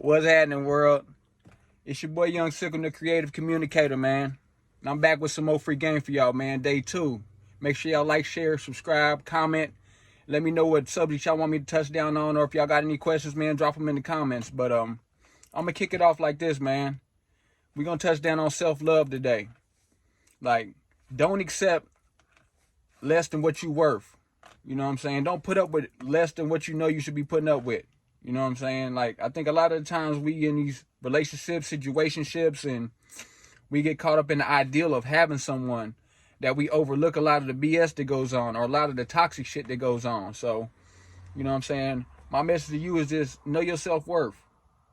What's happening, world? It's your boy Young Sickle, the creative communicator, man. And I'm back with some more free game for y'all, man. Day 2. Make sure y'all like, share, subscribe, comment. Let me know what subjects y'all want me to touch down on, or if y'all got any questions, man, drop them in the comments. But I'm gonna kick it off like this, man. We're gonna touch down on self-love today. Like, don't accept less than what you worth. You know what I'm saying? Don't put up with less than what you know you should be putting up with. You know what I'm saying? Like, I think a lot of the times we in these relationships, situationships, and we get caught up in the ideal of having someone that we overlook a lot of the BS that goes on, or a lot of the toxic shit that goes on. So, you know what I'm saying? My message to you is just know your self-worth.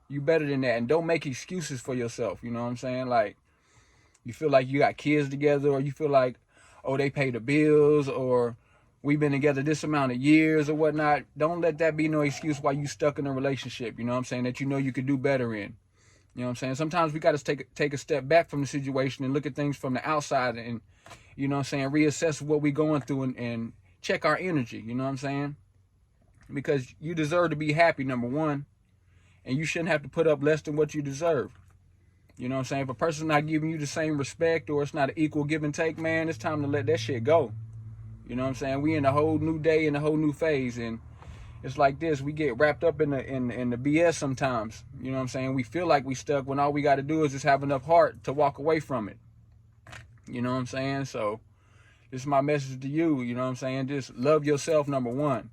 You better than that. And don't make excuses for yourself. You know what I'm saying? Like, you feel like you got kids together, or you feel like, oh, they pay the bills, or we've been together this amount of years or whatnot. Don't let that be no excuse why you stuck in a relationship, you know what I'm saying, that you know you could do better in. You know what I'm saying? Sometimes we got to take a step back from the situation and look at things from the outside and, you know what I'm saying, reassess what we're going through and check our energy, you know what I'm saying? Because you deserve to be happy, number one, and you shouldn't have to put up less than what you deserve. You know what I'm saying? If a person's not giving you the same respect, or it's not an equal give and take, man, it's time to let that shit go. You know what I'm saying? We in a whole new day, in a whole new phase, and it's like this. We get wrapped up in the BS sometimes. You know what I'm saying? We feel like we stuck when all we got to do is just have enough heart to walk away from it. You know what I'm saying? So this is my message to you. You know what I'm saying? Just love yourself, number one.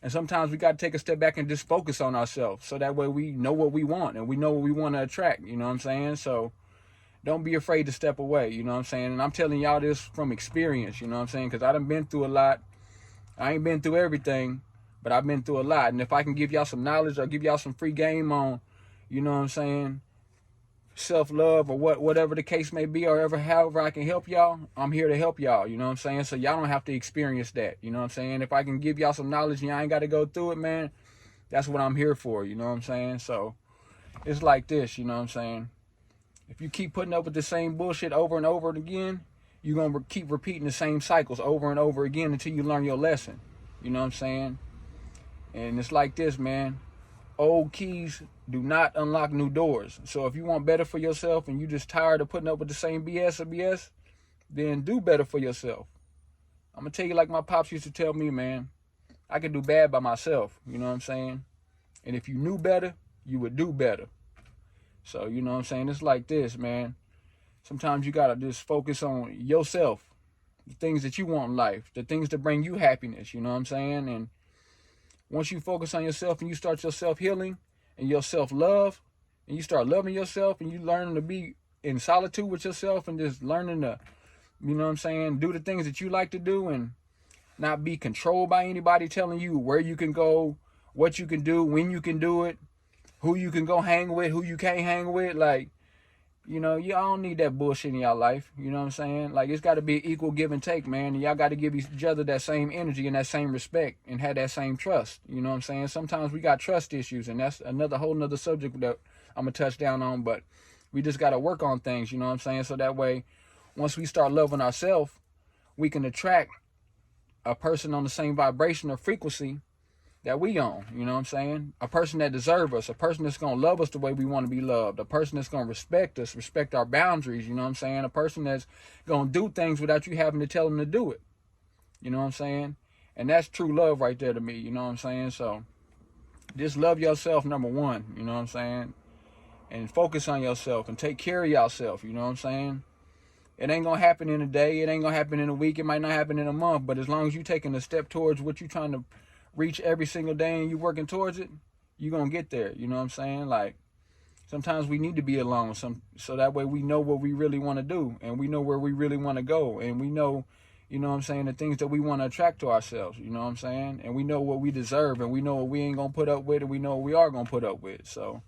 And sometimes we got to take a step back and just focus on ourselves, so that way we know what we want and we know what we want to attract. You know what I'm saying? So don't be afraid to step away, you know what I'm saying? And I'm telling y'all this from experience, you know what I'm saying? Because I done been through a lot. I ain't been through everything, but I've been through a lot. And if I can give y'all some knowledge or give y'all some free game on, you know what I'm saying, self-love, or whatever the case may be, or however I can help y'all, I'm here to help y'all, you know what I'm saying? So y'all don't have to experience that, you know what I'm saying? If I can give y'all some knowledge and y'all ain't got to go through it, man, that's what I'm here for, you know what I'm saying? So it's like this, you know what I'm saying? If you keep putting up with the same bullshit over and over again, you're going to keep repeating the same cycles over and over again until you learn your lesson. You know what I'm saying? And it's like this, man. Old keys do not unlock new doors. So if you want better for yourself and you just tired of putting up with the same BS, then do better for yourself. I'm going to tell you like my pops used to tell me, man. I could do bad by myself. You know what I'm saying? And if you knew better, you would do better. So, you know what I'm saying? It's like this, man. Sometimes you got to just focus on yourself, the things that you want in life, the things that bring you happiness, you know what I'm saying? And once you focus on yourself and you start your self-healing and your self-love, and you start loving yourself and you learn to be in solitude with yourself and just learning to, you know what I'm saying, do the things that you like to do and not be controlled by anybody telling you where you can go, what you can do, when you can do it, who you can go hang with, who you can't hang with. Like, you know, y'all don't need that bullshit in y'all life. You know what I'm saying? Like, it's got to be equal give and take, man. And y'all got to give each other that same energy and that same respect and have that same trust. You know what I'm saying? Sometimes we got trust issues, and that's another whole nother subject that I'm going to touch down on. But we just got to work on things, you know what I'm saying? So that way, once we start loving ourselves, we can attract a person on the same vibration or frequency that we on, you know what I'm saying? A person that deserves us, a person that's going to love us the way we want to be loved, a person that's going to respect us, respect our boundaries, you know what I'm saying? A person that's going to do things without you having to tell them to do it, you know what I'm saying? And that's true love right there to me, you know what I'm saying? So just love yourself, number one, you know what I'm saying? And focus on yourself and take care of yourself, you know what I'm saying? It ain't going to happen in a day, it ain't going to happen in a week, it might not happen in a month, but as long as you're taking a step towards what you're trying to reach every single day and you working towards it, you're gonna get there, you know what I'm saying? Like, sometimes we need to be alone so that way we know what we really want to do, and we know where we really want to go, and we know, you know what I'm saying, the things that we want to attract to ourselves, you know what I'm saying? And we know what we deserve, and we know what we ain't gonna put up with, and we know what we are gonna put up with. So,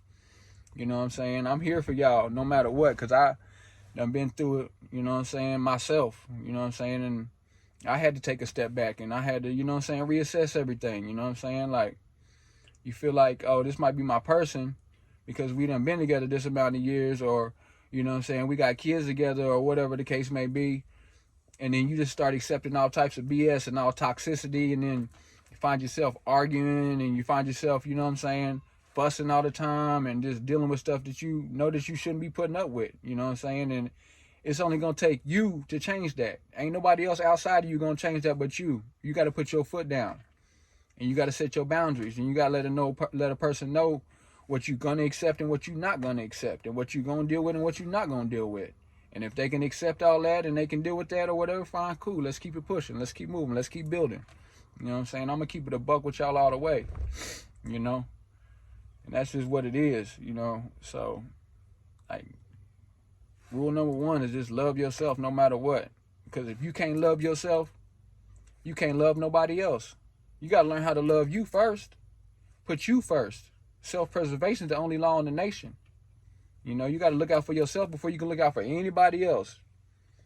you know what I'm saying, I'm here for y'all no matter what, because I done been through it, you know what I'm saying, myself, you know what I'm saying? And I had to take a step back, and I had to, you know what I'm saying, reassess everything, you know what I'm saying? Like, you feel like, oh, this might be my person because we done been together this amount of years, or, you know what I'm saying, we got kids together, or whatever the case may be. And then you just start accepting all types of BS and all toxicity, and then you find yourself arguing, and you find yourself, you know what I'm saying, fussing all the time and just dealing with stuff that you know that you shouldn't be putting up with. You know what I'm saying? And it's only gonna take you to change that. Ain't nobody else outside of you gonna change that but you. You got to put your foot down, and you got to set your boundaries, and you got to let a person know what you're gonna accept and what you're not gonna accept, and what you're gonna deal with and what you're not gonna deal with. And if they can accept all that and they can deal with that or whatever, fine, cool. Let's keep it pushing. Let's keep moving. Let's keep building. You know what I'm saying? I'm gonna keep it a buck with y'all all the way. You know, and that's just what it is. You know, so like, rule number one is just love yourself no matter what. Because if you can't love yourself, you can't love nobody else. You got to learn how to love you first. Put you first. Self-preservation is the only law in the nation. You know, you got to look out for yourself before you can look out for anybody else.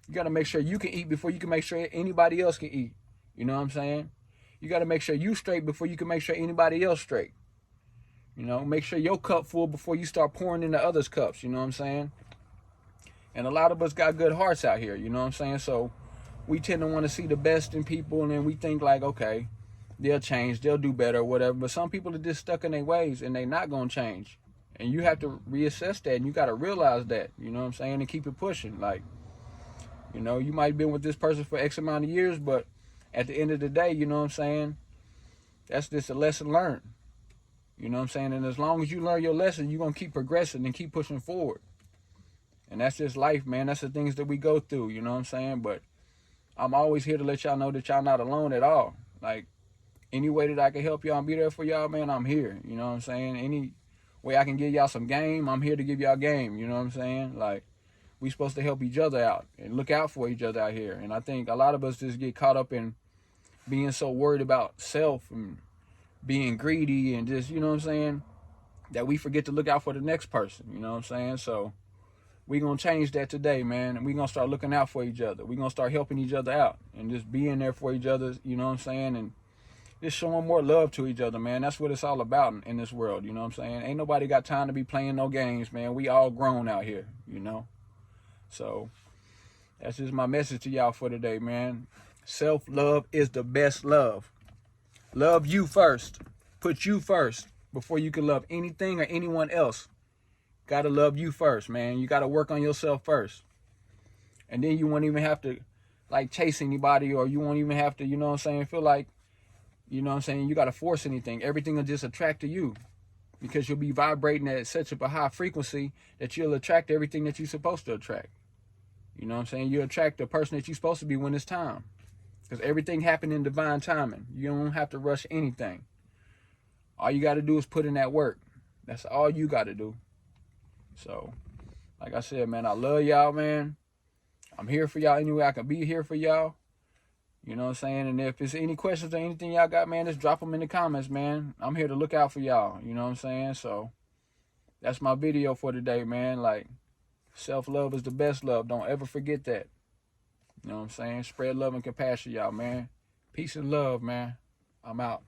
You got to make sure you can eat before you can make sure anybody else can eat. You know what I'm saying? You got to make sure you straight before you can make sure anybody else straight. You know, make sure your cup full before you start pouring into others' cups. You know what I'm saying? And a lot of us got good hearts out here. You know what I'm saying? So we tend to want to see the best in people, and then we think like, okay, they'll change, they'll do better or whatever. But some people are just stuck in their ways and they're not going to change. And you have to reassess that, and you got to realize that, you know what I'm saying, and keep it pushing. Like, you know, you might have been with this person for X amount of years, but at the end of the day, you know what I'm saying, that's just a lesson learned. You know what I'm saying? And as long as you learn your lesson, you're going to keep progressing and keep pushing forward. And that's just life, man. That's the things that we go through, you know what I'm saying? But I'm always here to let y'all know that y'all not alone at all. Like, any way that I can help y'all and be there for y'all, man, I'm here. You know what I'm saying? Any way I can give y'all some game, I'm here to give y'all game. You know what I'm saying? Like, we supposed to help each other out and look out for each other out here. And I think a lot of us just get caught up in being so worried about self and being greedy and just, you know what I'm saying, that we forget to look out for the next person. You know what I'm saying? So we going to change that today, man. And we going to start looking out for each other. we going to start helping each other out and just being there for each other, you know what I'm saying? And just showing more love to each other, man. That's what it's all about in this world, you know what I'm saying? Ain't nobody got time to be playing no games, man. We all grown out here, you know? So that's just my message to y'all for today, man. Self-love is the best love. Love you first. Put you first before you can love anything or anyone else. Gotta love you first, man. You gotta work on yourself first. And then you won't even have to, like, chase anybody, or you won't even have to, you know what I'm saying, feel like, you know what I'm saying, you got to force anything. Everything will just attract to you because you'll be vibrating at such a high frequency that you'll attract everything that you're supposed to attract. You know what I'm saying? You attract the person that you're supposed to be when it's time, because everything happened in divine timing. You don't have to rush anything. All you got to do is put in that work. That's all you got to do. So, like I said, man, I love y'all, man. I'm here for y'all any way I can be here for y'all. You know what I'm saying? And if there's any questions or anything y'all got, man, just drop them in the comments, man. I'm here to look out for y'all. You know what I'm saying? So that's my video for today, man. Like, self-love is the best love. Don't ever forget that. You know what I'm saying? Spread love and compassion, y'all, man. Peace and love, man. I'm out.